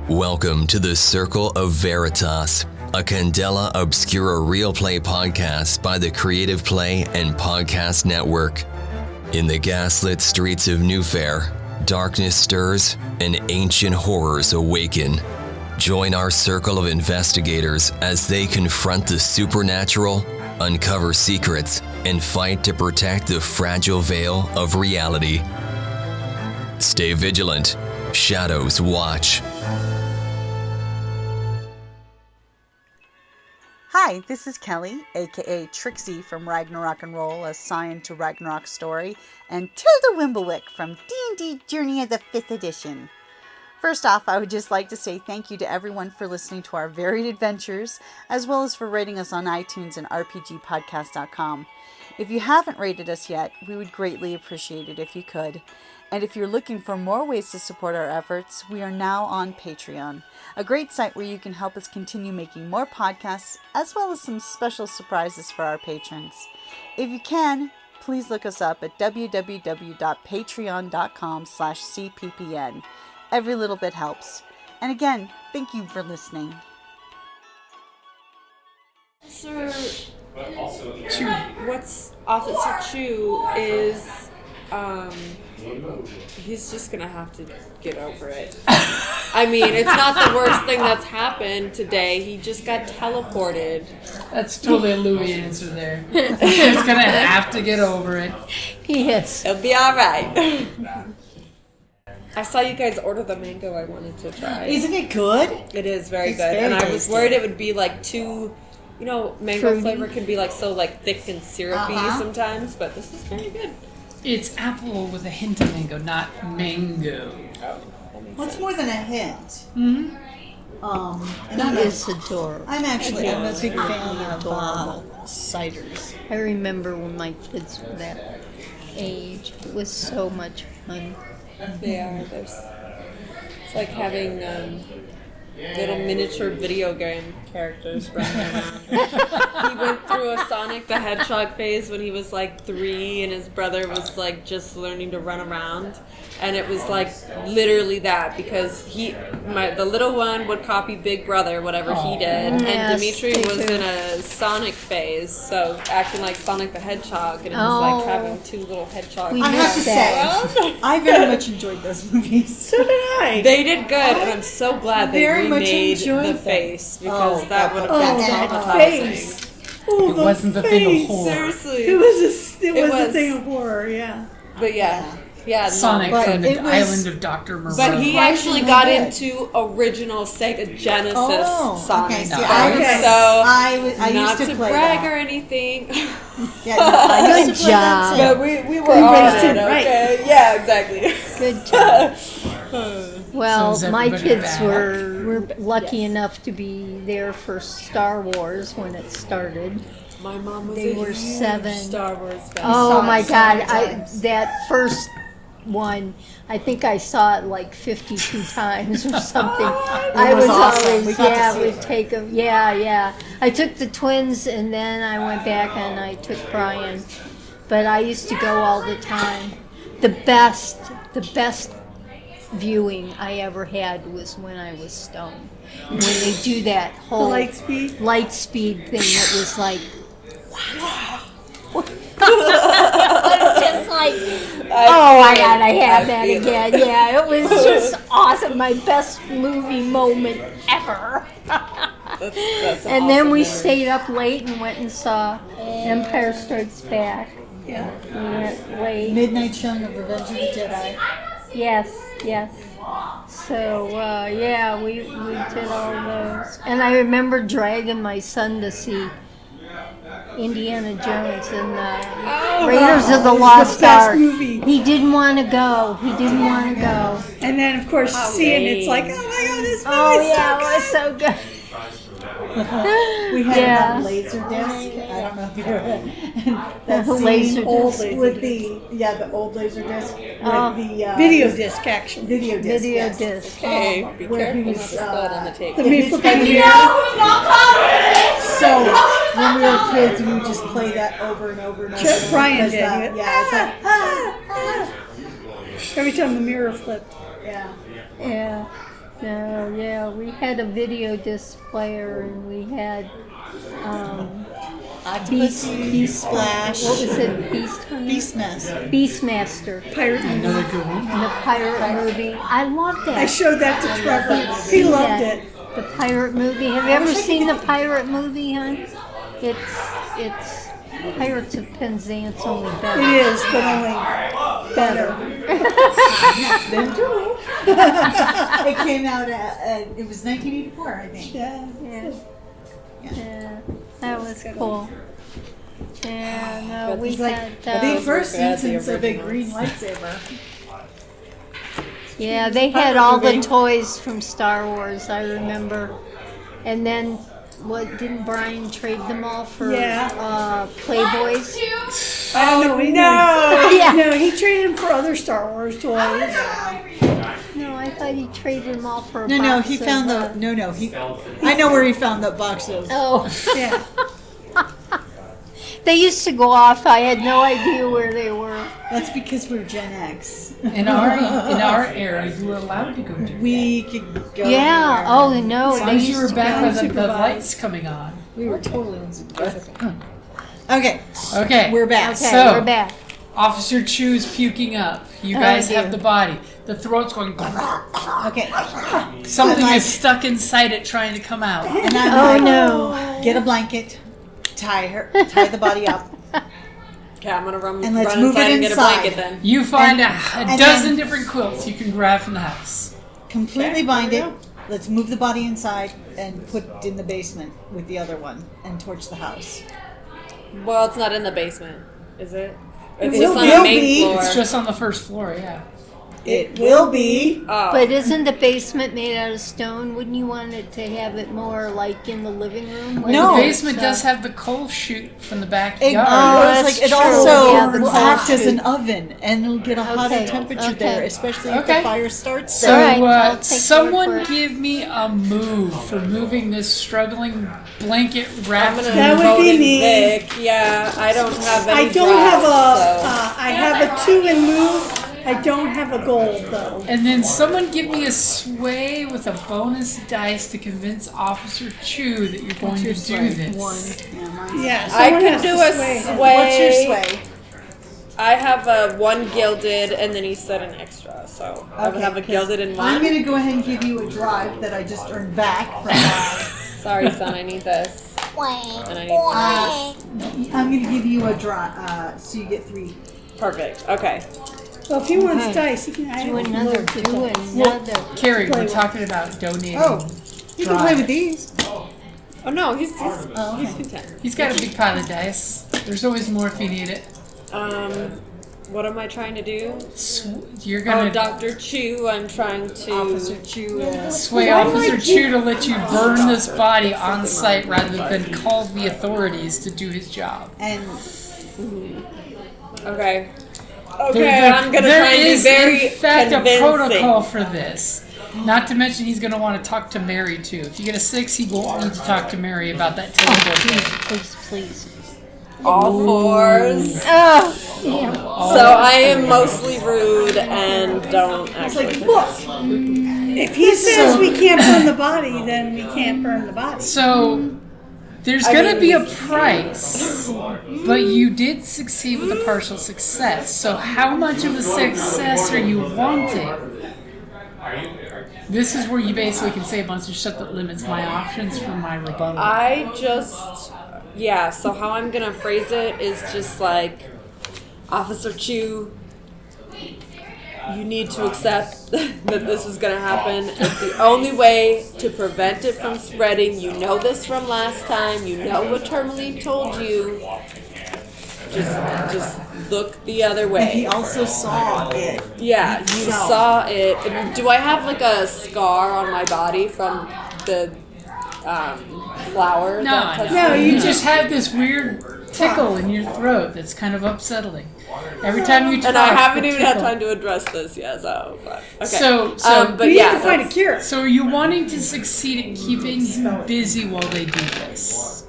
Welcome to the Circle of Veritas, a Candela Obscura Realplay podcast by the Creative Play and Podcast Network. In the gaslit streets of Newfair, darkness stirs and ancient horrors awaken. Join our circle of investigators as they confront the supernatural, uncover secrets, and fight to protect the fragile veil of reality. Stay vigilant. Shadows watch. Hi, this is Kelly, aka Trixie from Ragnarok and Roll, a Scion to Ragnarok story, and Tilda Wimblewick from D&D Journey of the 5th Edition. First off, I would just like to say thank you to everyone for listening to our varied adventures, as well as for rating us on iTunes and rpgpodcast.com. If you haven't rated us yet, we would greatly appreciate it if you could. And if you're looking for more ways to support our efforts, we are now on Patreon, a great site where you can help us continue making more podcasts, as well as some special surprises for our patrons. If you can, please look us up at www.patreon.com/cppn. Every little bit helps. And again, thank you for listening. Sir Chu, what's Officer Chu is, he's just gonna have to get over it. I mean, it's not the worst thing that's happened today. He just got teleported. That's totally a Louis answer there. He's gonna have to get over it. Yes. It'll be alright. I saw you guys order the mango I wanted to try. Isn't it good? It is very It's good. very And I was tasty. worried it would be like too, you know, mango Fruity. flavor can be like so like thick and syrupy sometimes, but this is very good. It's apple with a hint of mango, not mango. What's more than a hint? Mm-hmm. And I'm Is adorable. I'm a big fan of ciders. I remember when my kids were that age. It was so much fun. They are. It's like having little miniature video game characters running around. He went through a Sonic the Hedgehog phase when he was like 3 and his brother was like just learning to run around. And it was like literally that because the little one would copy Big Brother, whatever he did. Yes, and Dimitri they was do. in a Sonic phase, so acting like Sonic the Hedgehog. And it was like having 2 little hedgehogs. We I have to say, I very much enjoyed those movies. So did I. They did good, and I'm so glad they very much remade enjoyed the them. face because that would have been that traumatizing. It wasn't the thing of horror. Seriously, It was a thing of horror, yeah. But yeah, Sonic no, from the it was- island of Dr. Moreau. But he actually got into original Sega Genesis Sonic. Okay. See, so I not used to play brag that. or anything, Yeah, no, I used to play that job. too. but we were on raised it. him right. Okay, yeah, exactly. Good job. Well, So is my everybody kids back? were lucky enough to be there for Star Wars when it started. My mom was They a were huge 7. Star Wars fan. Oh my it so God! many times. That first one, I think I saw it like 52 times or something. I was was awesome. always We got to see would take them. Yeah. I took the twins and then I went back and I took Brian, but I used to go all the time. The best viewing I ever had was when I was stoned. When they do that whole Light speed. light speed thing, it was like, just like, oh my God, I had that again. Yeah, it was just awesome. My best movie moment ever. That's And then we stayed up late and went and saw Empire Strikes Back. Yeah. We went late. Midnight showing of Revenge of the Jedi. Yes. So, yeah, we did all those. And I remember dragging my son to see Indiana Jones and the Raiders of the Lost best Ark. movie. He didn't want to go. And then, of course, you see it, and it's like, oh my God, this movie Oh, is yeah, it was so good. We had Yeah. it on Laserdisc. I don't know if you ever that Laser scene disc. with the old Laserdisc with the video disc, actually. video disc. Video yes. disc. Okay, be Where careful he not was, to spill it on the tape. The me flipping the mirror. So when we were kids, we would just play that over and over and over. Chuck Bryan because did. that- Yeah, it's like, Every time the mirror flipped. yeah. Yeah. No, yeah, we had a video disc player, and we had Octopus Splash. What was it? Beastmaster. Beastmaster. Pirate movie. Another good one. And the pirate movie. I loved that. I showed that to Trevor. He loved it. The pirate movie. Have you ever seen the pirate movie, hon? It's Pirates of Penzance, only better. It is, but only better. Them too. It came out. It was 1984, I think. Yeah. Yeah, that was cool. Yeah, no, we had. The first instance of a green lightsaber. Yeah, they had all the toys from Star Wars, I remember. And then, didn't Brian trade them all for Playboys? Oh, no. Yeah. No, he traded them for other Star Wars toys. No, I thought he traded them all for a No, box he of, found I know where he found the boxes. Oh. Yeah. They used to go off. I had no idea where they were. That's because we're Gen X. In our era, you were allowed to go do that. We could go. Yeah. anywhere. Oh no. As long They as you used were to back go. with the lights coming on. We were totally unsupervised. Okay. Okay. We're back. Okay, So- we're back. Officer Chu's puking up. You guys dear. have the body. The throat's going. Okay. Something is stuck inside it trying to come out. And I'm Oh like, no. get a blanket, tie the body up, Okay, I'm gonna run And let's run move it inside and get a inside. blanket then. You find a and dozen then- different quilts you can grab from the house. completely bind it. Let's move the body inside and put it in the basement with the other one and torch the house. Well, it's not in the basement, is it? It's will just on be. the main floor. It's just on the first floor, yeah. It will be. Oh. But isn't the basement made out of stone? Wouldn't you want it to have it more like in the living room? where No. The there's, basement does have the coal chute from the backyard. It, that's it's like, it true. also Yeah, the will coal act as chute. an oven, and it'll get a hotter Okay, temperature okay. there, especially if Okay. the fire starts. So, All right, I'll take someone your word for it. give me a move for moving this struggling blanket I'm wrapped gonna That would vote be in me. Vic. Yeah, I don't have any I don't have drops, I have a 2 in move. I don't have a gold though. And then someone give me a sway with a bonus dice to convince Officer Chu that you're going to do this. Yeah, mine's Yeah, I someone could has do to a sway. sway. What's your sway? I have a 1 gilded, and then he said an extra, so I would have a 'cause gilded and I'm 1. going to go ahead and give you a drive that I just earned back from Sorry, son, I need this. And I need I'm going to give you a drive, so you get 3. Perfect. Okay. Well, if he wants Okay. dice, he can. I Do have another, loads of do dice. another. Carrie, Play we're with. talking about donating. Oh, you can play with these. Oh no, he's okay. content. He's got a big pile of dice. There's always more if you need it. What am I trying to do? You're Oh, gonna Dr. Chu, I'm trying to. Officer Chu. sway Officer Chu to let you burn this body on site rather than call the authorities to do his job. And Okay. Okay, There- I'm gonna there try and be is, very in fact, convincing. a protocol for this. Not to mention he's going to want to talk to Mary, too. If you get a 6, he won't need to talk to Mary about that teleport thing. Please. All 4s. Oh, yeah. So I am mostly rude and don't actually. Look, if he says we can't burn the body, then we can't burn the body. So, there's going to be a price, but you did succeed with a partial success. So how much of a success are you wanting? This is where you basically can say a bunch of shit that limits my options for my rebuttal. So how I'm gonna phrase it is just like, Officer Chu, you need to accept that this is gonna happen. It's the only way to prevent it from spreading. You know this from last time. You know what Tourmaline told you. Just look the other he way. also saw it. Yeah, you saw it. Do I have like a scar on my body from the flower? that touched No, me? you You just have this weird tickle in your throat that's kind of upsettling. Every time you talk, And I haven't the even had tickle. time to address this yet, so fuck. Okay. So but We yeah, need to find a that's- cure. So are you wanting to succeed at keeping him busy while they do this?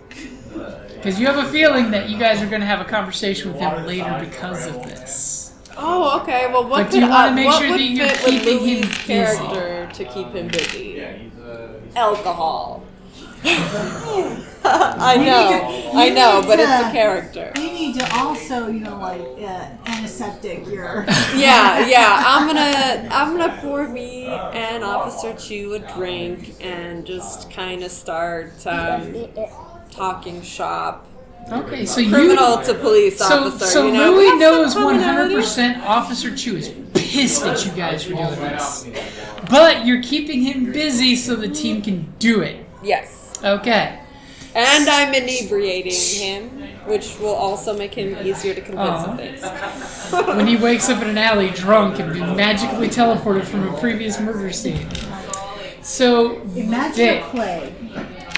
Because you have a feeling that you guys are going to have a conversation with him later because of this. Oh, okay. Well, what But do you want to make what sure would that you're fit with keeping him Louis' busy? character to keep him busy? Alcohol. I know, but it's a character. You need to also, antiseptic your. Yeah. I'm gonna pour me and Officer Chu a drink and just kind of start talking shop. Okay, so Criminal to police officer. So you know? Louis knows Commonality. 100% Officer Chu is pissed at you guys for doing this. But you're keeping him busy so the team can do it. Yes. Okay. And I'm inebriating him, which will also make him easier to convince of things. When he wakes up in an alley drunk and be magically teleported from a previous murder scene. So, Imagine a plague,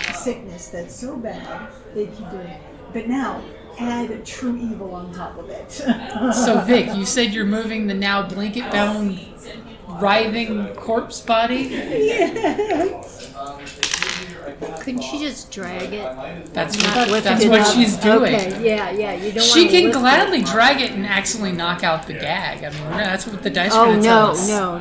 a sickness that's so bad they keep doing it. But now, add true evil on top of it. So Vic, you said you're moving the now blanket-bound, writhing corpse body? Yeah. Couldn't she just drag it? That's Not lift it what up? she's doing. Okay, yeah, you don't She want to can lift gladly it. drag it and accidentally knock out the gag. I mean, that's what the dice are going to tell us. No.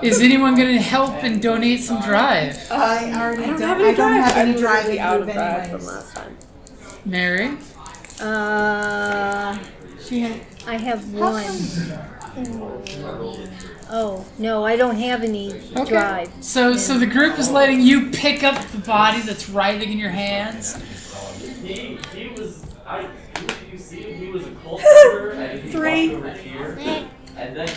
Is anyone going to help and donate some drive? I already I don't don't have any have any drive. drive I'm really to out of move drive from anyways. last time. Mary? She had. I have one. Oh, no, I don't have any drive. So the group is letting you pick up the body that's writhing in your hands. He was a cult member and he 3. over here, and then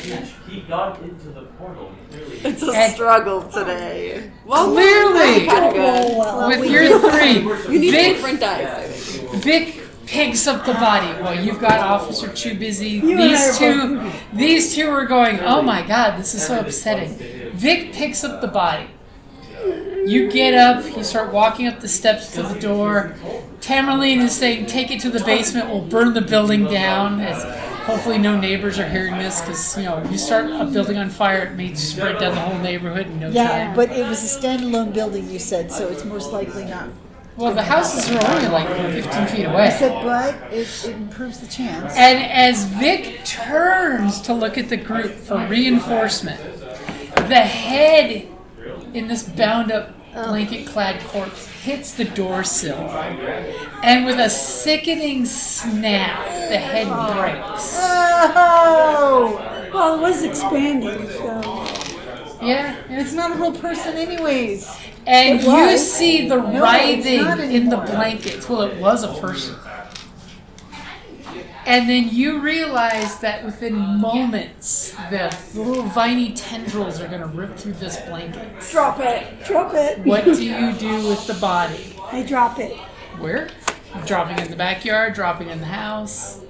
he got into the portal. Clearly, It's a struggle today. Well, Clearly, kind of good. with your 3, You need Vic, different dice, I think. Vic picks up the body. Well, you've got Officer Chu busy. You and I are These two are going, oh my god, this is so upsetting. Vic picks up the body. You get up, you start walking up the steps to the door. Tamerlane is saying, take it to the basement, we'll burn the building down. As hopefully no neighbors are hearing this, because, you start a building on fire, it may spread down the whole neighborhood in no time. But it was a standalone building, you said, so it's most likely not. Well, the houses are only like 15 feet I away. said, but it improves the chance. And as Vic turns to look at the group for reinforcement, the head in this bound-up, blanket-clad corpse hits the door sill. And with a sickening snap, the head breaks. Oh! Well, it was expanding, so. Yeah, It's not a real person, anyways. and It you was. see the No, it's writhing not in the anymore. blankets. Well, it was a person. And then you realize that within moments, the little viney tendrils are going to rip through this blanket. Drop it. What do you do with the body? I drop it. Where? Dropping it in the backyard, dropping it in the house,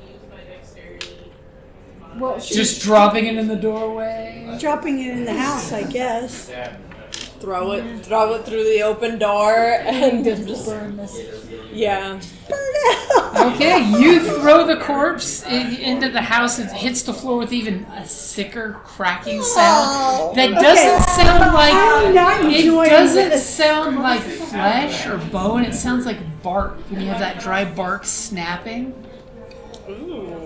Well, just dropping it in the doorway. dropping it in the house, I guess. Throw it through the open door and just Burn this. yeah. Okay, you throw the corpse into the house. It hits the floor with even a sicker cracking sound. That doesn't sound like I'm not it enjoying doesn't this. sound like flesh or bone. It sounds like bark when you have that dry bark snapping.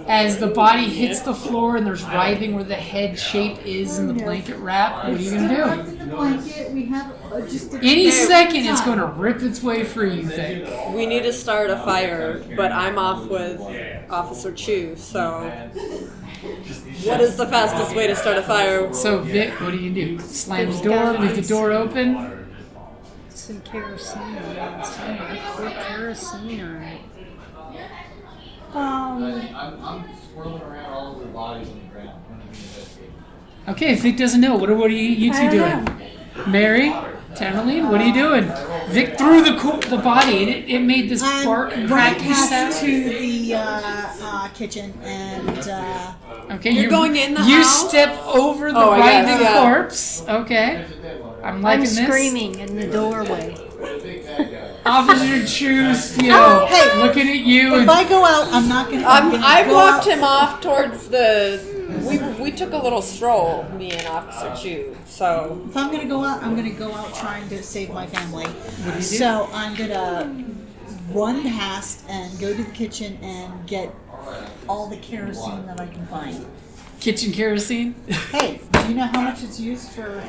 As the body hits the floor and there's writhing where the head shape is in the blanket wrap, what are you gonna do? In the blanket, we have just a Any second, it's going to rip its way free, you think. We need to start a fire, but I'm off with Officer Chu, so what is the fastest way to start a fire? So, Vic, what do you do? Slam the door, leave the door open? Some kerosene on it. Put kerosene on it. I'm swirling around all over the bodies on the ground. Okay, Vic doesn't know. What are you two doing? Mary? Tamerlane, what are you doing? Vic threw the body and it made this bark right cracking past sound. to the kitchen and Okay, You're going in the you house? step over the I guess, writhing yeah. corpse. Okay. I'm liking I'm this. screaming in the doorway. Officer Chu's, hey, looking at you if and I go out, I'm not gonna. I go walked out. him off towards the. We took a little stroll, me and Officer Chu. So If I'm gonna go out, I'm gonna go out trying to save my family. What do? So I'm gonna run past and go to the kitchen and get all the kerosene that I can find. Kitchen kerosene? Hey, do you know how much it's used for?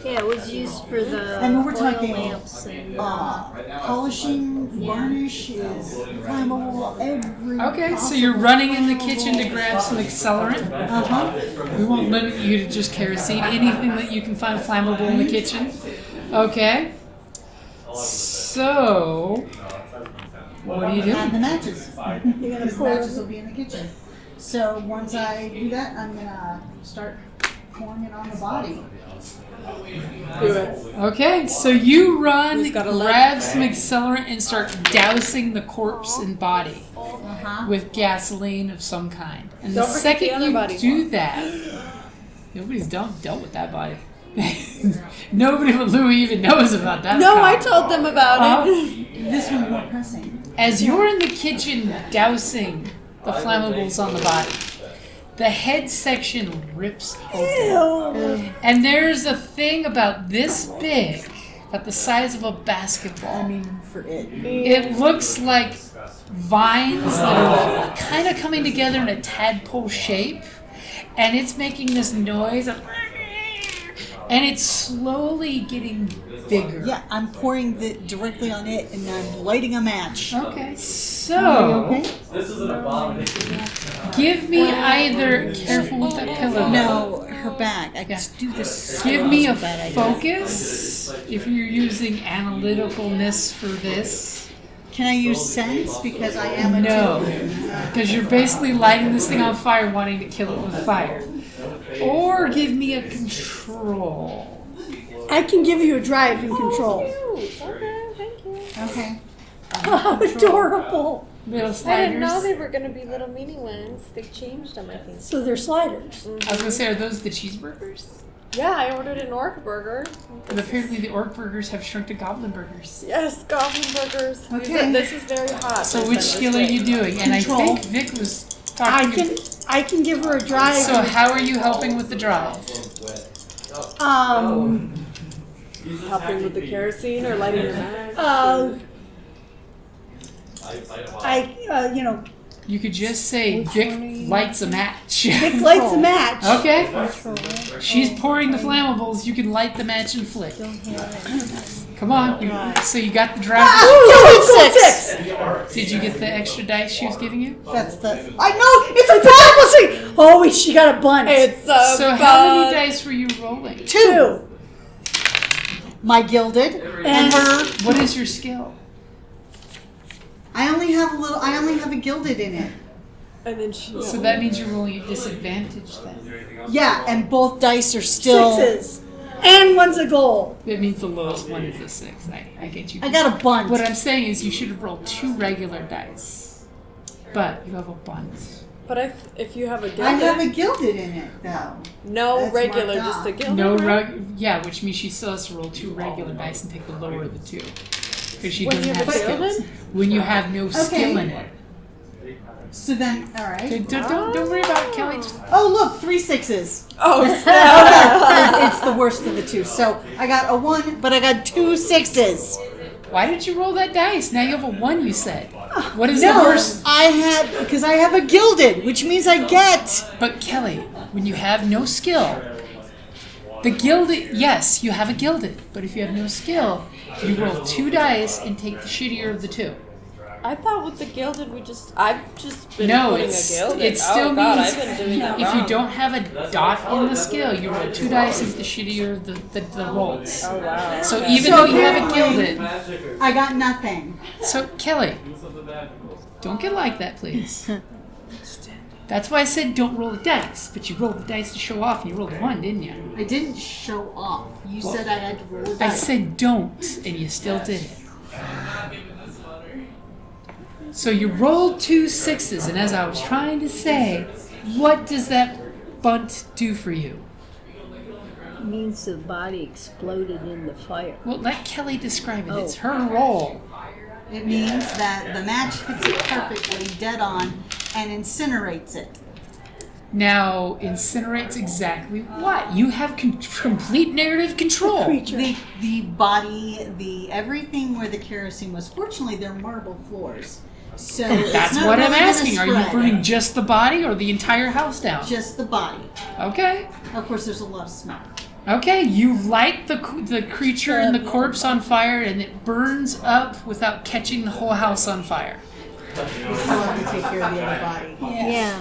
Yeah, it was used for the I mean, we're oil talking lamps and polishing, varnish is flammable, every. Okay, so you're running in the kitchen to grab some accelerant. We won't limit you to just kerosene. Anything that you can find flammable in the kitchen. Okay. So, what are you doing? And the matches. Because the matches will be in the kitchen. So once I do that, I'm gonna start pouring it on the body. Do it. Okay, so you run, Who's got a grab some accelerant, and start dousing the corpse and body with gasoline of some kind. And the Don't forget second the other you body. do that, nobody's dealt with that body. Nobody but Louie even knows about that. No, power. I told them about it. This one's more pressing. As you're in the kitchen dousing the flammables on the body, the head section rips open. And there's a thing about this big, about the size of a basketball. I mean, for it. It looks like vines that are kind of coming together in a tadpole shape, and it's making this noise, and it's slowly getting bigger. Yeah, I'm pouring directly on it, and I'm lighting a match. Okay, so Okay. This is an abomination. give me either, careful with that pillow. No, her back. I just do this. Give me a focus if you're using analyticalness for this. Can I use sense because I am a No, because you're basically lighting this thing on fire, wanting to kill it with fire. Or give me a control. I can give you a drive and control. Okay, thank you. Okay. How adorable. Little I sliders. didn't know they were going to be little mini ones. They changed them, I think. So they're sliders. I was gonna say, are those the cheeseburgers? Yeah, I ordered an orc burger. But apparently the orc burgers have shrunk to goblin burgers. Yes, goblin burgers. Okay. This is very hot. So which skill are you doing? And I Control. think Vic was I talking. can give her a drive. So how are you helping with the drive? Helping with the kerosene or lighting the match? You could just say Vic lights a match. Vic lights a match. Okay. She's pouring the flammables. You can light the match and flick. Come on. So you got the drive. Ooh, six. Did you get the extra dice she was giving you? That's the. I know it's a fallacy. Oh, she got a bunch. It's a So how many dice were you rolling? two. My gilded and her. What is your skill? I only have a gilded in it. And then she. So that means you're rolling at disadvantage then. Yeah, and both dice are still. Sixes. And one's a gold. That means the lowest one is a 6. I get you. I got a bunt. What I'm saying is you should have rolled 2 regular dice. But you have a bunt. But if you have a gilded. I have a gilded in it though. No That's regular, marked just a off. gilded. No, right? yeah, which means she still has to roll 2 regular dice and take the lower of the 2. Because she When doesn't you have have a skills. gilded? When you have no skill in it. So then, all Okay, right. don't worry about it, Kelly. Just, Oh look, 3 6s. Oh, Okay, it's the worst of the two. So I got a 1, but I got 2 6s. why did you roll that dice? Now you have a 1, you said. What is the No, worst? because I have a gilded, which means I get. But Kelly, when you have no skill, the gilded, yes, you have a gilded, but if you have no skill, you roll 2 dice and take the shittier of the 2. I thought with the gilded, I've just been No, putting it's, a gilded. it still oh God, means I've been doing that if wrong. you don't have a dot in the skill, you roll 2 dice and the shittier of the rolls. Oh wow. So okay. even So though you have a apparently- gilded, I got nothing. so Kelly, don't get like that, please. That's why I said don't roll the dice, but you rolled the dice to show off, and you rolled 1, didn't you? I didn't show off. You said I had to roll a I dice. said don't, and you still did it. So you rolled 2 6s, and as I was trying to say, what does that bunt do for you? It means the body exploded in the fire. Well, let Kelly describe it. It's her roll. It means that the match hits it perfectly, dead on, and incinerates it. Now, incinerates exactly what? You have complete narrative control. The body, the everything where the kerosene was. Fortunately, they're marble floors, So That's what I'm asking. Are you burning just the body or the entire house down? Just the body. Okay. Of course, there's a lot of smoke. Okay, you light the creature and the corpse on fire, and it burns up without catching the whole house on fire. We still have to take care of the other body. Yeah.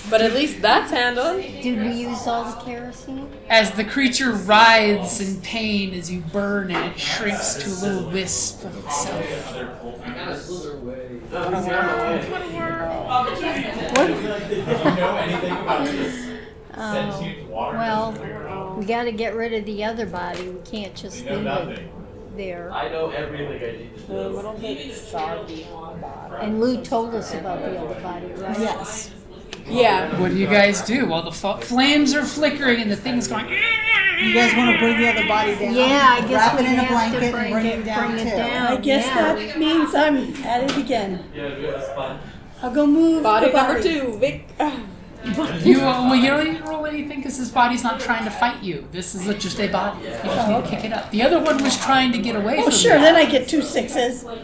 But at least that's handled. Did we use all the kerosene? As the creature writhes in pain as you burn, and it shrinks to a little wisp of itself. Well, we got to get rid of the other body. We can't just leave it there. I know everything I need to A know. little bit soggy on the bottom. And Lou told us about the other body, right? Yes. Yeah. What do you guys do while the flames are flickering and the thing's going? You guys want to bring the other body down? Yeah, I guess Wrap we it in a have blanket to and bring it down bring it too. down. I guess Yeah. that means I'm at it again. Yeah, we have a sponge. I'll go move Body the body. number 2, Vic. You don't need to roll anything because this body's not trying to fight you. This is just a body. You just need to kick it up. The other one was trying to get away Oh, from sure, you. then I get 2 6s. What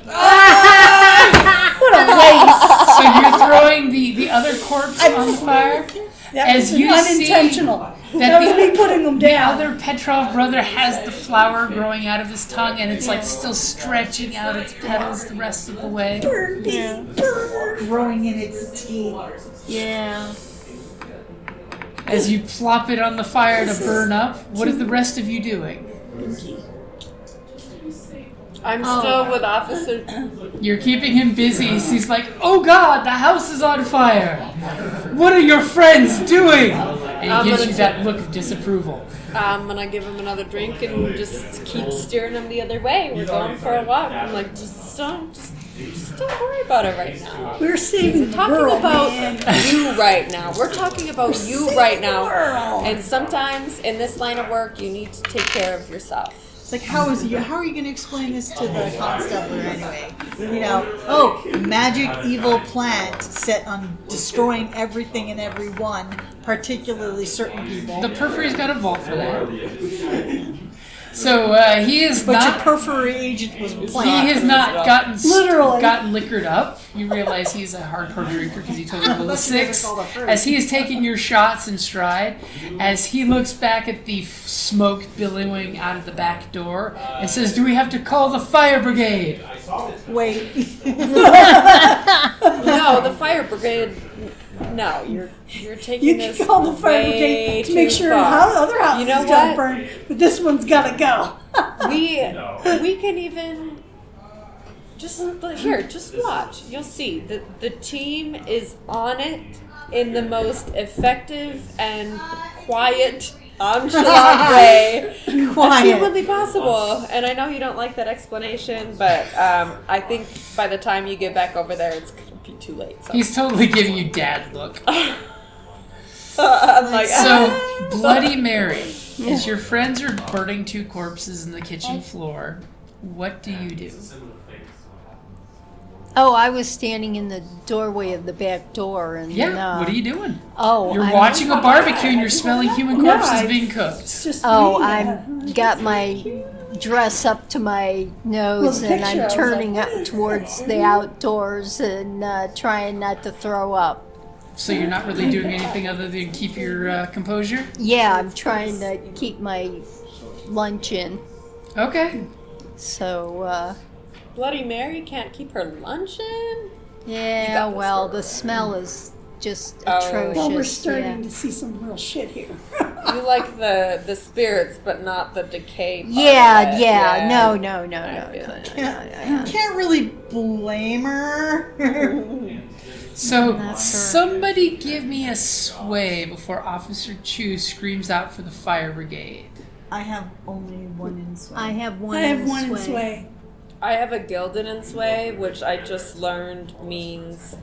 a waste. So you're throwing the other corpse on the fire? That As was you unintentional. see That was me putting them The down. other Petrov brother has the flower growing out of his tongue, and it's like still stretching out its petals the rest of the way. Burn, baby, burn. Growing in its teeth. Yeah. As you plop it on the fire to burn up, what are the rest of you doing? I'm still with Officer. You're keeping him busy. He's like, "Oh God, the house is on fire! What are your friends doing?" And he gives you that look of disapproval. I'm gonna give him another drink and just keep steering him the other way. We're going for a walk. I'm like, just don't worry about it right now. We're saving the Talking girl, about man. you right now. We're talking about you right now. Girl. And sometimes in this line of work, you need to take care of yourself. It's like, how are you going to explain this to the constable anyway? You know, oh, magic evil plant set on destroying everything and everyone, particularly certain people. The perfory's got a vault for that. So he is But not. your perfory agent was He plant. has not Literally. gotten liquored up. You realize he's a hardcore drinker because he told you level Unless he never 6. called a fruit. As he is taking your shots in stride, as he looks back at the smoke billowing out of the back door and says, "Do we have to call the fire brigade?" Wait. No, the fire brigade. No, you're taking You this can call the fire way brigade to make too sure far. how other houses You know don't what? burn, but this one's gotta go. We can even just watch. You'll see the team is on it in the most effective and quiet, nonchalant way as humanly possible. And I know you don't like that explanation, but I think by the time you get back over there, it's gonna be too late. So. He's totally giving you dad look. I'm like, So, Bloody Mary, as your friends are burning 2 corpses in the kitchen floor, what do you do? Oh, I was standing in the doorway of the back door, and Yeah, what are you doing? Oh, You're I'm- watching a barbecue and you're smelling human No, corpses I- being cooked. It's just Oh, me. I'm got my dress up to my nose, Well, the and I'm picture, I was turning like, up towards the outdoors and trying not to throw up. So you're not really doing anything other than keep your composure? Yeah, I'm trying to keep my lunch in. Okay. So, Bloody Mary can't keep her lunch in? yeah, got this, well, girl. the smell is just Oh. atrocious. Well, we're starting yeah. to see some real shit here. You like the spirits, but not the decay part Yeah, of it. yeah, no. Can't really blame her. So That's her. somebody give me a sway before Officer Chu screams out for the fire brigade. I have only one in sway. I have one. I have in one in sway. sway. I have a gilded in sway, which I just learned means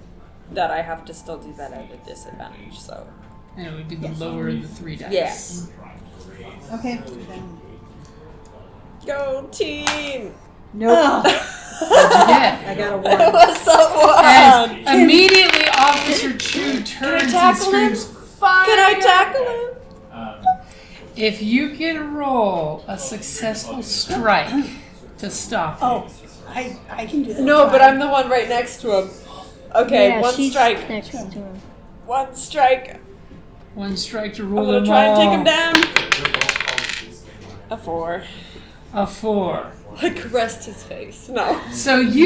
that I have to still do that at a disadvantage, so. And it would be the lower of the 3 dice. Yes. Okay. Go team! Nope. What'd you get? I got a It 1. was so As wild! immediately Officer Chu turns and tackle him? screams, "Fire!" Can I tackle him? If you can roll a successful strike to stop him. Oh, I can do that. No, but I'm the one right next to him. Okay, Yeah, one she's strike. next to him. One strike. One strike to I'm rule gonna them try all. and take him down. A 4. A 4. I caressed his face. No. So he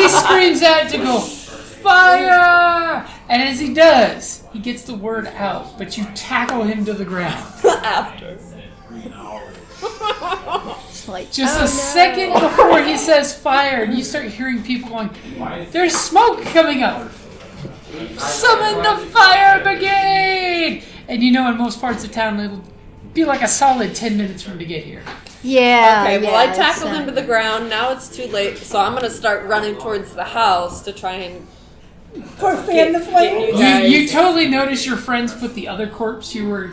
screams out to go, fire! And as he does, he gets the word out, but you tackle him to the ground. After. It's like, Just a second before he says fire, and you start hearing people going, there's smoke coming up. Summon the fire brigade! And you know in most parts of town it'll be like a solid 10 minutes for him to get here. yeah. Okay, well, I yeah, tackled so- him to the ground. Now it's too late, so I'm gonna start running towards the house to try and For fan the get flame. you guys. You totally notice your friends put the other corpse you were,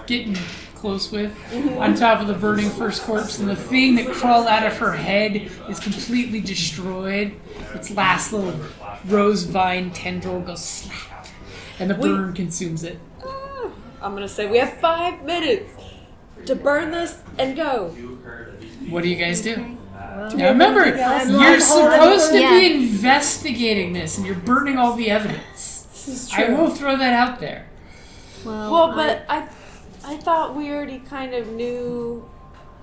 getting close with on top of the burning first corpse, and the thing that crawled out of her head is completely destroyed. Its last little rose vine tendril goes slap, and the burn consumes it. I'm gonna say we have 5 minutes to burn this and go. What do you guys do? Now remember, I'm you're like supposed to holding- be investigating this, and you're burning all the evidence. This is I true. will throw that out there. Well, but I thought we already kind of knew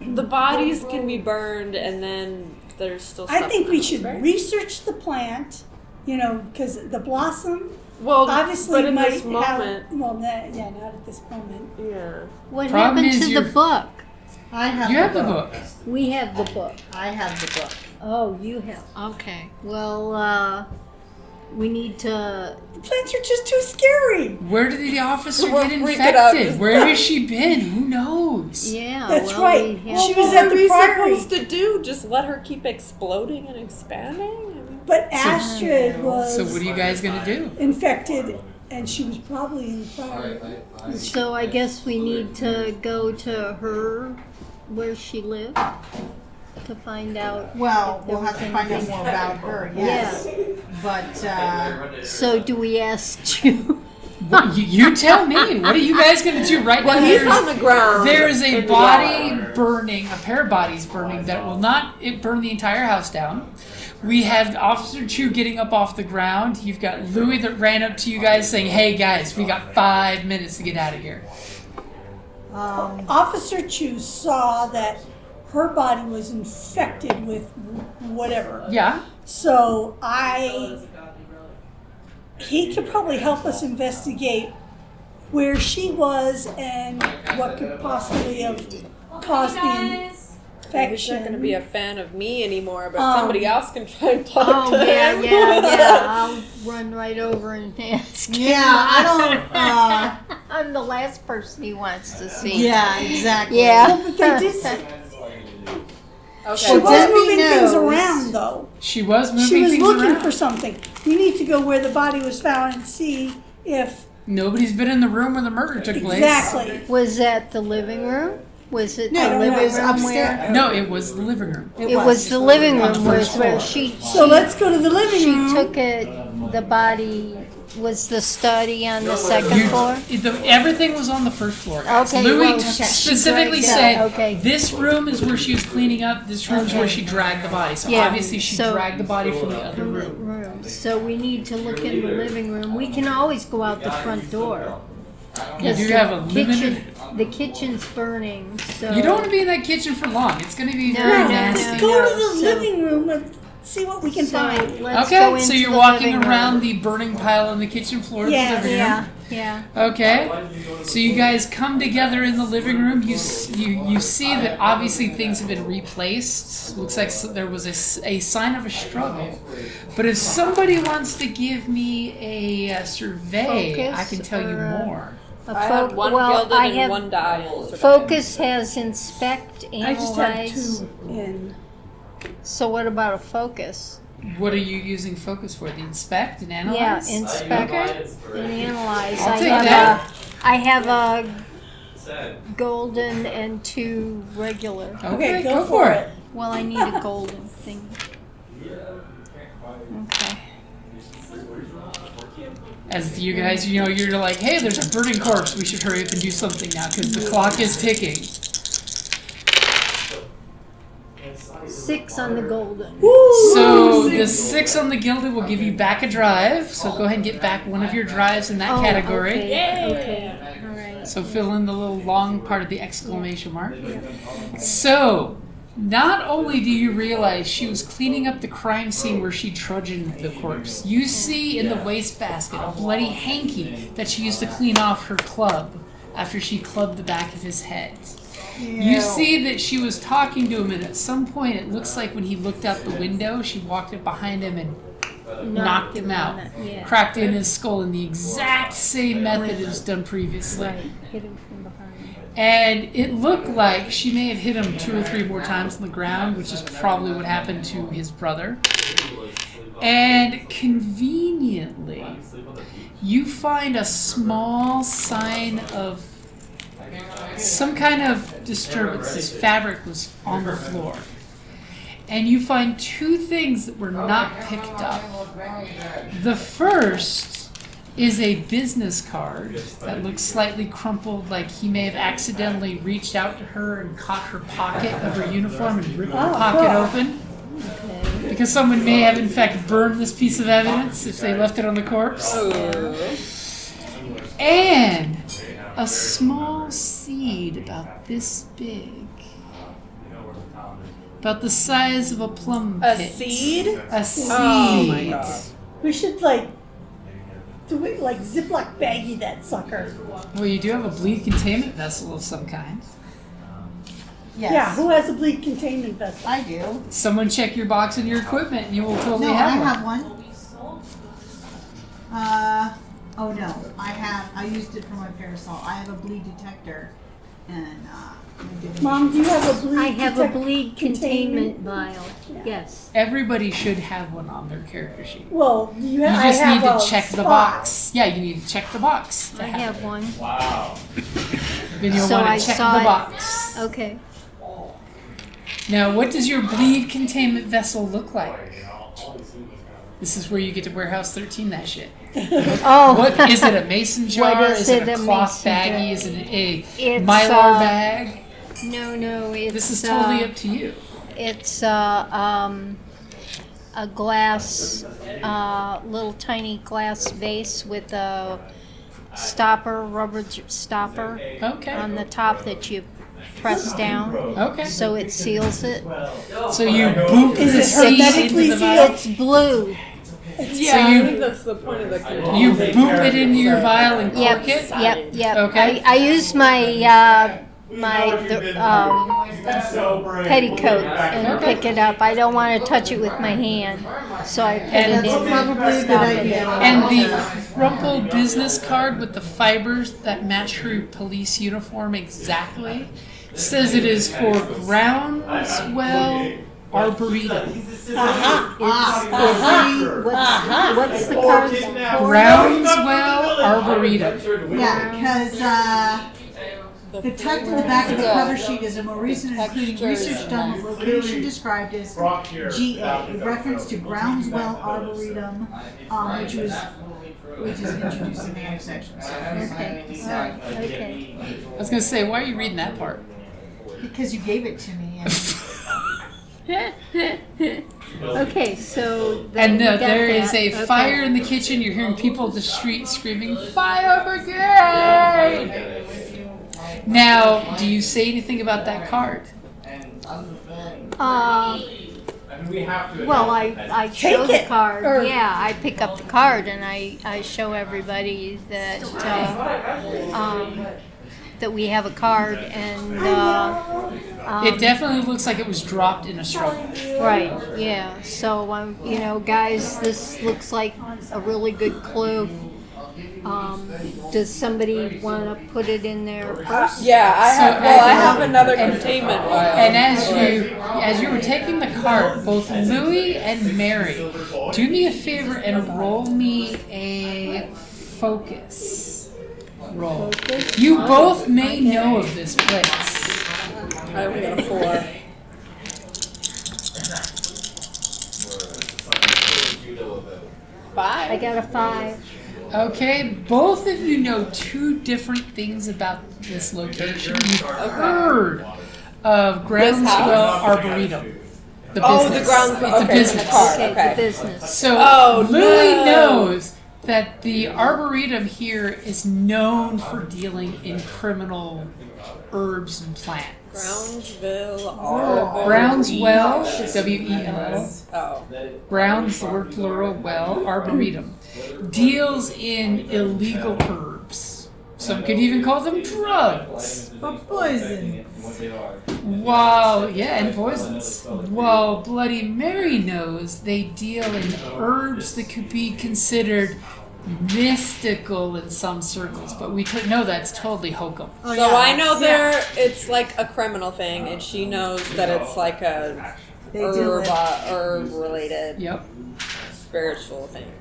the bodies can be burned, and then there's still stuff. I think we should research the plant, because the blossom Well, obviously but in might this moment, have. Well, not at this moment. yeah. What Problem happened is to the you're- book? I have You have the book. We have the book. I have the book. Oh, you have. Okay. Well, we need to. The plants are just too scary. Where did the officer We're get freaking out. infected? Where has she been? Who knows? Yeah. That's well, right. we have- She was What at are the we priory. supposed to do? Just let her keep exploding and expanding? I mean, But Astrid was So what are you guys gonna do? infected, and she was probably in the priory. So I guess we need to go to her, where she lived, to find out. Well, if there we'll have was to find out anything- more about her, yes. But, So do we ask you? What, you tell me. What are you guys gonna do right now? well, he's on the ground. There is a in the body yard. burning, a pair of bodies burning that will not burn the entire house down. We have Officer Chu getting up off the ground. You've got Louis that ran up to you guys saying, hey guys, we got 5 minutes to get out of here. Officer Chu saw that her body was infected with whatever. Yeah? So he could probably help us investigate where she was and what could possibly have caused the He's infection. not going to be a fan of me anymore, but somebody else can try and talk Oh to yeah, him. yeah. I'll run right over and ask. yeah, I don't, I'm the last person he wants to see. yeah, exactly. Yeah. But they did say Okay. she was Debbie moving things knows. around, though. She was moving She was things looking around. for something. We need to go where the body was found and see if Nobody's been in the room where the murder took place. exactly. Was that the living room? Was it No, the it living was room upstairs. No, it was the living room. where? It was the living On room the was first where floor. So let's go to the living she room. took it. The body was the study on the second floor. Everything was on the first floor, guys. Okay, Louis well, okay. specifically She said, dragged it, okay. this room is where she was cleaning up, this room is where she dragged the body. So Yeah, obviously she so- dragged the body from the other From the room. room. So we need to look in the living room. We can always go out the front door. You 'Cause do the have a limited... The kitchen's burning, so You don't want to be in that kitchen for long. It's going to be No, very no, nasty. no. Go to the So- living room and see what we can So find. let's go Okay, so into you're the walking living around room. the burning pile on the kitchen floor of Yeah, the living room. Yeah. Okay, so you guys come together in the living room. You see that obviously things have been replaced. Looks like there was a sign of a struggle. But if somebody wants to give me a survey, Focus I can tell you or, more. I have one gilded I and have one die. focus has inspect, I just have analyze. 2 in. So what about a focus? What are you using focus for? The inspect and Yeah, analyze? inspect Okay. and analyze. I'll I take have that. I have a golden and 2 regular. Okay, go for it. Well, I need a golden thing. Okay. As you guys, you're like, hey, there's a burning corpse. We should hurry up and do something now because the clock is ticking. 6 on the golden. So the 6 on the gilded will give you back a drive. So go ahead and get back one of your drives in that category. Okay. All right. So fill in the little long part of the exclamation mark. So not only do you realize she was cleaning up the crime scene where she trudged the corpse, you see in the wastebasket a bloody hanky that she used to clean off her club after she clubbed the back of his head. You see that she was talking to him, and at some point it looks like when he looked out the window, she walked up behind him and knocked him out. Cracked in his skull in the exact same method as done previously. Right. Hit him from behind. And it looked like she may have hit him 2 or 3 more times on the ground, which is probably what happened to his brother. And conveniently, you find a small sign of some kind of disturbance. This fabric was on the floor. And you find 2 things that were not picked up. The first is a business card that looks slightly crumpled, like he may have accidentally reached out to her and caught her pocket of her uniform and ripped the pocket open. Because someone may have in fact burned this piece of evidence if they left it on the corpse. And a small seed about this big. About the size of a plum pit. A seed? A seed. Oh my god. We should do it like Ziploc baggy that sucker. Well, you do have a bleed containment vessel of some kind. Yes. Yeah, who has a bleed containment vessel? I do. Someone check your box and your equipment, and you will totally No, I have one. have one. Oh no, I used it for my parasol. I have a bleed detector, and I didn't. Mom, do you have a bleed? I have a bleed containment vial. Yes. Everybody should have one on their character sheet. Well, You just need to check the box. Yeah, you need to check the box. I have one. Wow. Then you'll So want I to check saw the it. box. Okay. Now, what does your bleed containment vessel look like? This is where you get to Warehouse 13 that shit. Oh. What is it? A mason jar? What Is it a cloth mason baggie? jar? Is it a It's, mylar bag? No, it's This is totally up to you. It's a glass, little tiny glass vase with a rubber stopper Okay. on the top that you press down. Okay. So it seals it. So you boop Is the it seed hermetically into the vial. It's blue. Yeah, So I you- think that's the point of the container. You boop it into your vial and cork Yep, it. yep. Okay. I use my petticoat and Okay. pick it up. I don't want to touch it with my hand, so I put And it in. probably a good stop it. idea. And the crumpled business card with the fibers that match her police uniform exactly says it is for Groundswell Arboretum. What's the card for? Groundswell Arboretum. Yeah, because the text in the back of the cover sheet is a more recent, including research done with location described as GA, a reference to Groundswell Arboretum, which is introduced in the next section. So, Okay. Okay. I was going to say, why are you reading that part? because you gave it to me. And Okay, so And we got there that. is a Okay. fire in the kitchen. You're hearing people in the street screaming, "Fire brigade!" Now, do you say anything about that card? Well, I show the it, card. or- Yeah, I pick up the card and I show everybody that that we have a card and It definitely looks like it was dropped in a struggle. right, yeah. So guys, this looks like a really good clue. Does somebody want to put it in their purse? Yeah, I have another containment vial. And as you were taking the card, both Louie and Mary, do me a favor and roll me a focus roll. You both may know of this place. I only got a 4. I got a 5. Okay, both of you know two different things about this location. You've heard of Groundswell Arboretum. The Oh, business. the ground. It's a Okay, in the business. car. Okay, Okay. the business. So Oh, Louis no. knows that the Arboretum here is known for dealing in criminal herbs and plants. Brownswell, W-E-L. Oh. Browns, the word plural, well, Arboretum. Deals in illegal herbs. Some could even call them drugs. But poison. And poisons. While Bloody Mary knows they deal in herbs that could be considered mystical in some circles, but we could know that's totally hokum. Oh, So I know it's like a criminal thing, and she knows that it's like a herb related Yep. spiritual thing.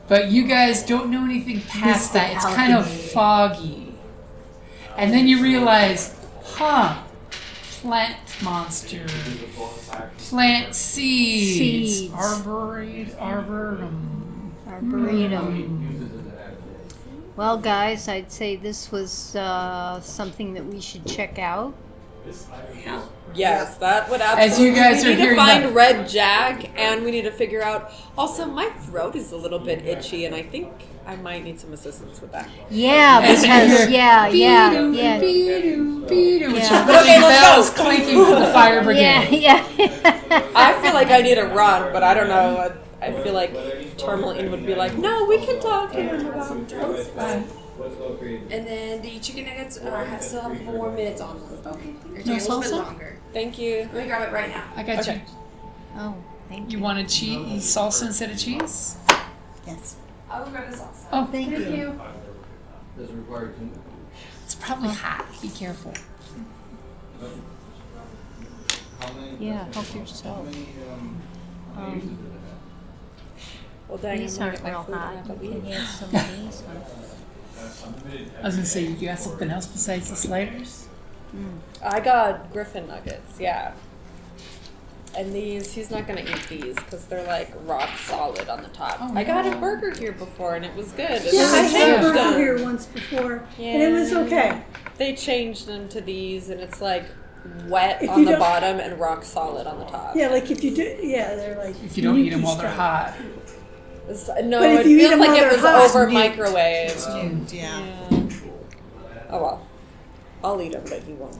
But you guys don't know anything past that. It's kind of foggy. And then you realize, plant monster, plant seeds, arboretum. Well, guys, I'd say this was something that we should check out. Yes, that would absolutely. As you guys we are need hearing to find that- Red Jack, and we need to figure out. Also, my throat is a little bit itchy, and I think I might need some assistance with that. Yeah, because yeah. Which is Okay, let's bells go. clinking for the fire brigade. Yeah. I feel like I need to run, but I don't know. I feel like Tourmaline would be like, "No, we can talk to him about drugs." And then the chicken nuggets still have a couple more minutes on them. Okay. They're taking a little bit longer. Thank you. Let me grab it right now. I got Okay. you. Oh, thank You you. want salsa instead of cheese? Yes. I'll grab the salsa. Oh, Thank you. Does it require two? It's probably hot. Be careful. Yeah, help yourself. Well, dang, These I'm aren't gonna real get my hot. food You and can have have some of these ones. I was gonna say, you got something else besides the sliders? I got Griffin nuggets, yeah. And these, he's not gonna eat these because they're like rock solid on the top. Oh, I got no. a burger here before and it was good. And Yeah, I then they had a changed burger them. here once before, and it was okay. They changed them to these and it's like wet If on you the don't- bottom and rock solid on the top. Yeah, like if you do, they're like. If you don't eat them meaty while they're stuff. hot. No, But if it you eat feels them like while it they're was hot, over it's microwave. Yeah. Oh well. I'll eat them, but he won't.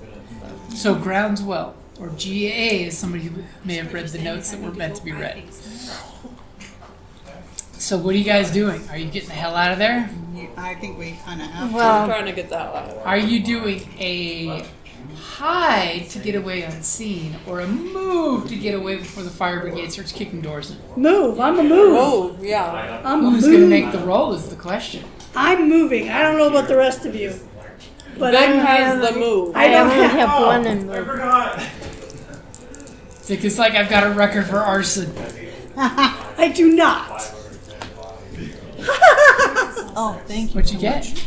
So Groundswell, or GA, is somebody who may have read the notes that were meant to be read. So what are you guys doing? Are you getting the hell out of there? I think we kind of have I'm Well, trying to get the hell out of it. Are you doing a hide to get away unseen, or a move to get away before the fire brigade starts kicking doors in? Move. I'm a move. Oh, yeah. I'm a Who's going to move. make the roll is the question. I'm moving. I don't know about the rest of you, but Vic I'm has the move. I I don't only have. have one in the. It's like I've got a record for arson. I do not. Oh, thank you. What'd you get?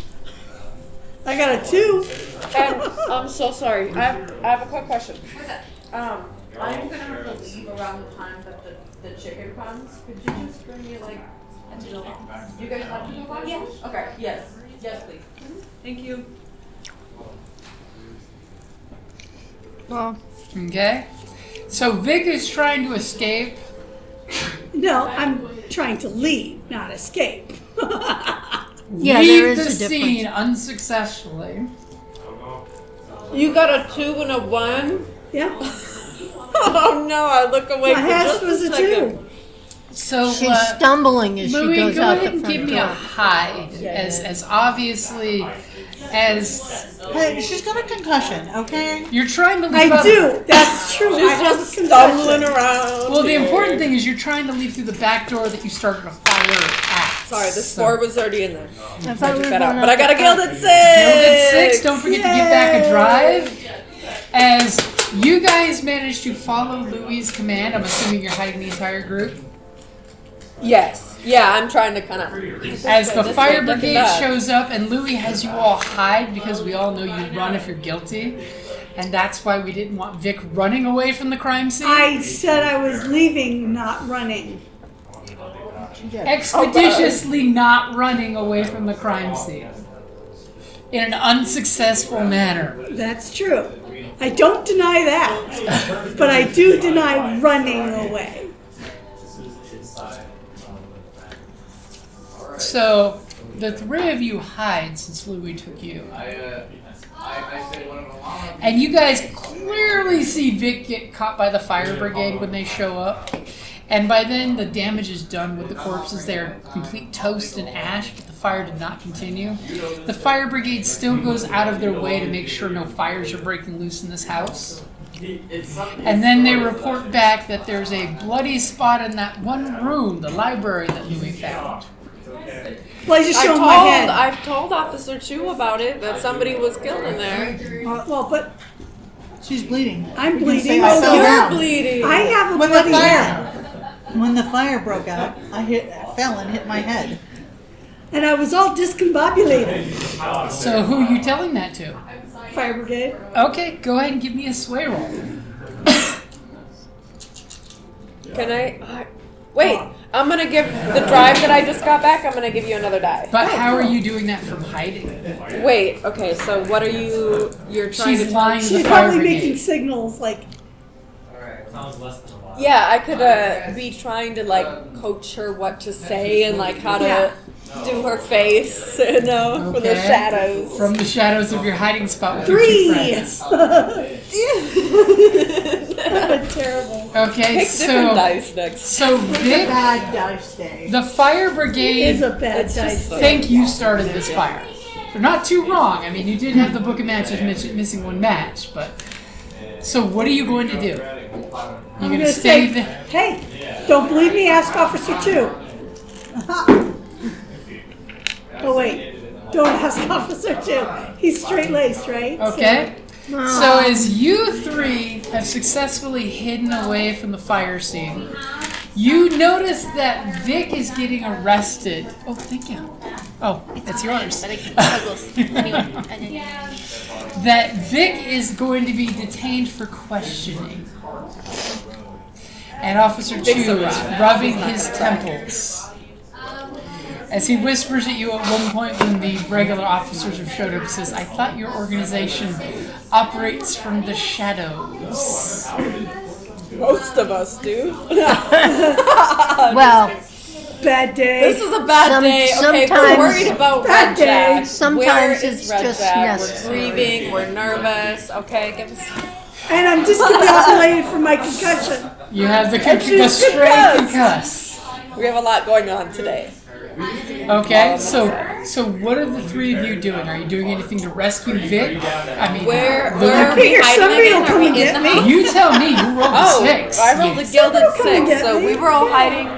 I got a 2. And I'm so sorry. I have a quick question. I'm gonna have to leave around the time that the chicken comes. Could you just bring me like a dill? Do you guys have dill? Yeah. Okay. Yes. Yes, please. Thank you. Well, Okay. So Vic is trying to escape. No, I'm trying to leave, not escape. yeah, leave there is the a difference. scene unsuccessfully. You got a 2 and a 1? Yeah, Oh no! I look away my for hash just was a a second. 2. So She's stumbling as she Louis, goes go out ahead the and front give me door. a hide, as obviously as Hey, she's got a concussion, okay? you're trying to leave. I out- do. That's true. I have a concussion. Stumbling around. Well, the here. important thing is you're trying to leave through the back door that you started a fire at. Sorry, the So- score was already in there. I thought we were That out. going But I out got a the guild front. at 6. Guild at 6. Don't forget to give back a drive. As you guys manage to follow Louis' command, I'm assuming you're hiding the entire group. Yes. Yeah, I'm trying to kind of. As the fire brigade shows up, and Louis has you all hide because we all know you run if you're guilty. And that's why we didn't want Vic running away from the crime scene. I said I was leaving, not running. Expeditiously not running away from the crime scene. In an unsuccessful manner. That's true. I don't deny that, but I do deny running away. So, the three of you hide since Louis took you. And you guys clearly see Vic get caught by the fire brigade when they show up. And by then, the damage is done with the corpses. They're complete toast and ash, but the fire did not continue. The fire brigade still goes out of their way to make sure no fires are breaking loose in this house. And then they report back that there's a bloody spot in that one room, the library that Louis found. Well, I just showed my head. I've told Officer Chu about it, that somebody was killed in there. Well, but She's bleeding. I'm bleeding. say I fell You're down. bleeding. I have a When bloody head. When the fire broke out, I fell and hit my head. And I was all discombobulated. So who are you telling that to? Fire brigade. Okay, go ahead and give me a sway roll. Can I? Wait, I'm gonna give the drive that I just got back. I'm gonna give you another die. But how are you doing that from hiding? Wait, okay. So what are you? You're trying She's to lying to She's the fire probably brigade. making signals like, Sounds less than a while. Yeah, I could be trying to like coach her what to say and like how to do her face, you know, from the Okay. shadows. From the shadows of your hiding spot with your two 3! friends. Terrible. Okay, Pick different so dice next. so Vic, Bad dice day. the fire It brigade is a bad dice. think you started this fire. They're not too wrong. I mean, you did have the book of matches missing one match, but so what are you going to do? You're I'm going going to to stay say, the hey, don't believe me? Ask Officer Chu. Oh, wait. Don't ask Officer Chu. He's straight-laced, right? Okay. So as you three have successfully hidden away from the fire scene, you notice that Vic is getting arrested. Oh, thank you. Oh, that's yours. That Vic is going to be detained for questioning. And Officer Chu is rubbing his temples. As he whispers at you at one point when the regular officers have showed up, he says, I thought your organization operates from the shadows. Most of us do. Well, Bad day. This is a bad day. Okay, we're sometimes- worried about Bad Red day. Jack. Sometimes Where is it's Red just Jack? necessary. We're grieving. We're nervous. Okay, give us. And I'm discombobulated from my concussion. You have the she's stray concussed. concuss. We have a lot going on today. Okay, so what are the three of you doing? Are you doing anything to rescue Vic? I mean, Where the- are we figure hiding somebody again? will Are come we and in get the me. house? You tell me. You rolled a Oh, 6. I rolled a Yes. gilded Somebody will come and 6, get so me. we were all hiding.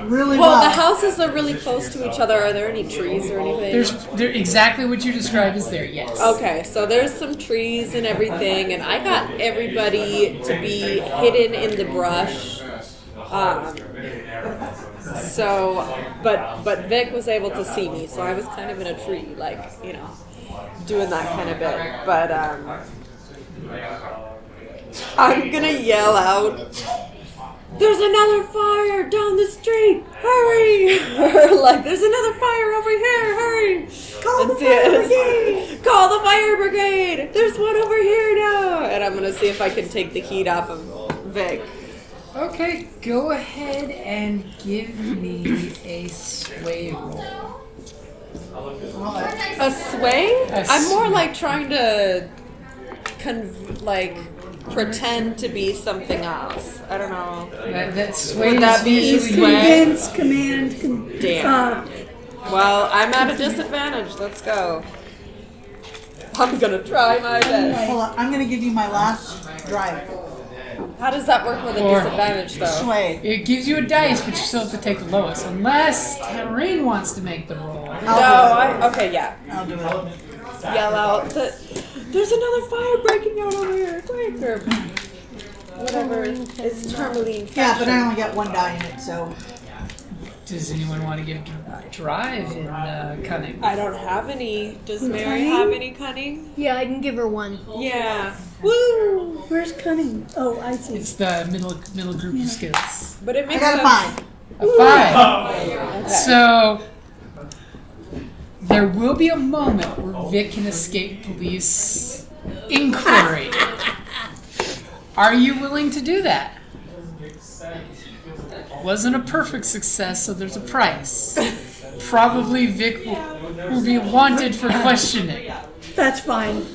Really Well, well. the houses are really close to each other. Are there any trees or anything? There exactly what you described is there. Yes. Okay, so there's some trees and everything, and I got everybody to be hidden in the brush. But Vic was able to see me, so I was kind of in a tree, like, you know, doing that kind of bit. But I'm gonna yell out, "There's another fire down the street! Hurry!" Or like, "There's another fire over here! Hurry!" Call the fire brigade. Call the fire brigade! There's one over here now! And I'm gonna see if I can take the heat off of Vic. Okay, go ahead and give me a sway roll. A sway? A I'm more sway. like trying to pretend to be something else. I don't know. That sway Would that is be usually sway? Convince, command, Damn. Well, I'm at a disadvantage. Let's go. I'm gonna try my best. Hold on, I'm going to give you my last drive. How does that work with a Or- disadvantage, though? Sway. It gives you a dice, but you still have to take the lowest, unless Tareen wants to make the roll. Okay, yeah. I'll do it. Yell out that there's another fire breaking out over here. Quick, or whatever. It's tourmaline. Yeah, but I fashion. only got one die in it, so. Does anyone want to give drive in cunning? I don't have any. Does Mary have any cunning? Yeah, I can give her one. Yeah. Woo! Where's cunning? Oh, I see. It's the middle group of skills. But it I makes got a sense. 5. A 5. Okay. So there will be a moment where Vic can escape police inquiry. Are you willing to do that? Wasn't a perfect success, so there's a price. Probably Vic will be wanted for questioning. That's fine.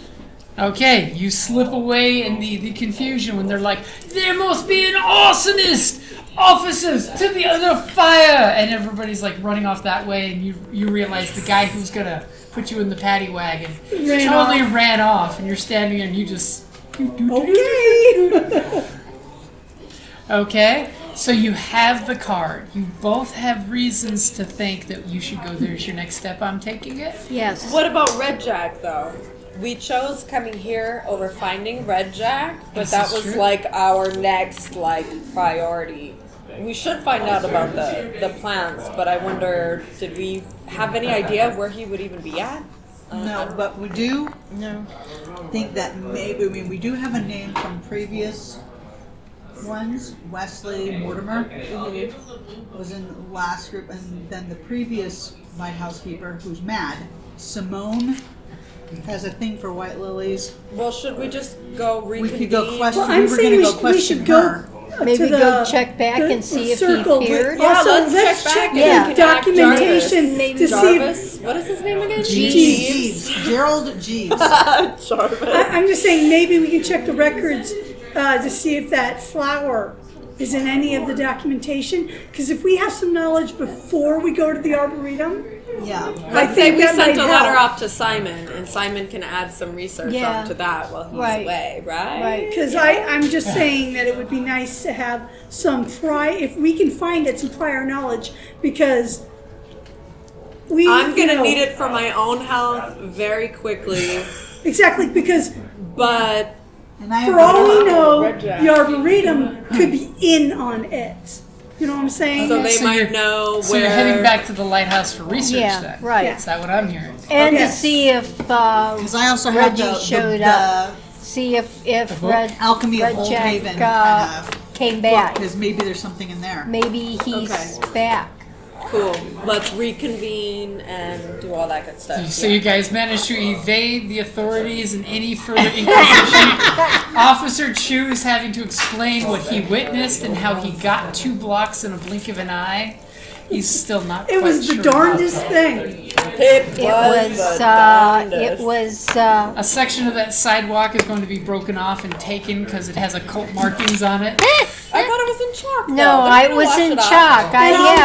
Okay, you slip away in the confusion when they're like, there must be an arsonist! Officers, to the other fire! And everybody's like running off that way, and you realize the guy who's gonna put you in the paddy wagon ran off, and you're standing there and you just... Okay. Okay, so you have the card. You both have reasons to think that you should go there as your next step. I'm taking it? Yes. What about Red Jack, though? We chose coming here over finding Red Jack, but that was like our next priority. We should find out about the plans, but I wonder, did we have any idea of where he would even be at? No, but we do think that maybe, we do have a name from previous ones. Wesley Mortimer was in the last group, and then the previous lighthouse keeper, who's mad, Simone, has a thing for white lilies. Well, should we just go reconvene? We could go question. Well, I'm we were saying going to we go should question go her. Maybe go check back and see if he appeared. Yeah, Also, let's check the documentation Jarvis. to Jarvis. What is his name again? Jeeves. Gerald Jeeves. Jarvis. I'm just saying maybe we can check the records to see if that flower is in any of the documentation. Because if we have some knowledge before we go to the Arboretum, Yeah. Let's say we that sent might a letter help. off to Simon, and Simon can add some research Yeah. onto that while he's Right. away, right? Right. because I'm just saying that it would be nice to have some if we can find it, some prior knowledge, because I'm gonna need it for my own health very quickly, Exactly, because but And I for all we know, Red Jack. the Arboretum could be in on it. You know what I'm saying? so they So might you're- know So where. you're heading back to the lighthouse for research Yeah, then? right. Is that what I'm hearing? And Okay. to see if Because I also have Reggie the showed up. See if book? Red Alchemy of Red Old Jack Haven kind of came back. because maybe there's something in there. Maybe he's Okay. back. Cool. Let's reconvene and do all that good stuff. So you guys managed to evade the authorities and any further inquisition. Officer Chu is having to explain what he witnessed and how he got 2 blocks in a blink of an eye. He's still not It quite was the sure about darndest that. thing. It was A section of that sidewalk is going to be broken off and taken because it has occult markings on it. I thought it was in chalk. no, I it was in chalk.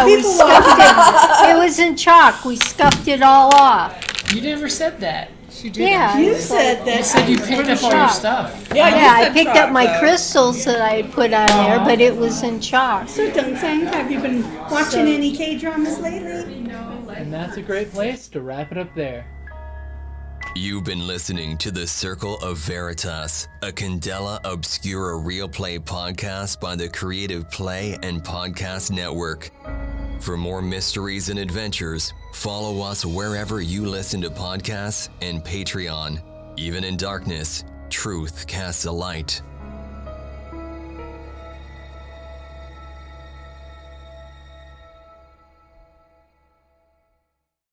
We people scuffed it. It was in chalk. We scuffed it all off. You never said that. Yeah, You said You that. said you picked up all your chalk. stuff. Yeah, you I said picked chalk, up my though. crystals that I had put on there, but it was in chalk. So, Dunsang, have you been watching any K-dramas lately? And that's a great place to wrap it up there. You've been listening to the Circle of Veritas, a Candela Obscura Realplay podcast by the Creative Play and Podcast Network. For more mysteries and adventures, follow us wherever you listen to podcasts and Patreon. Even in darkness, truth casts a light.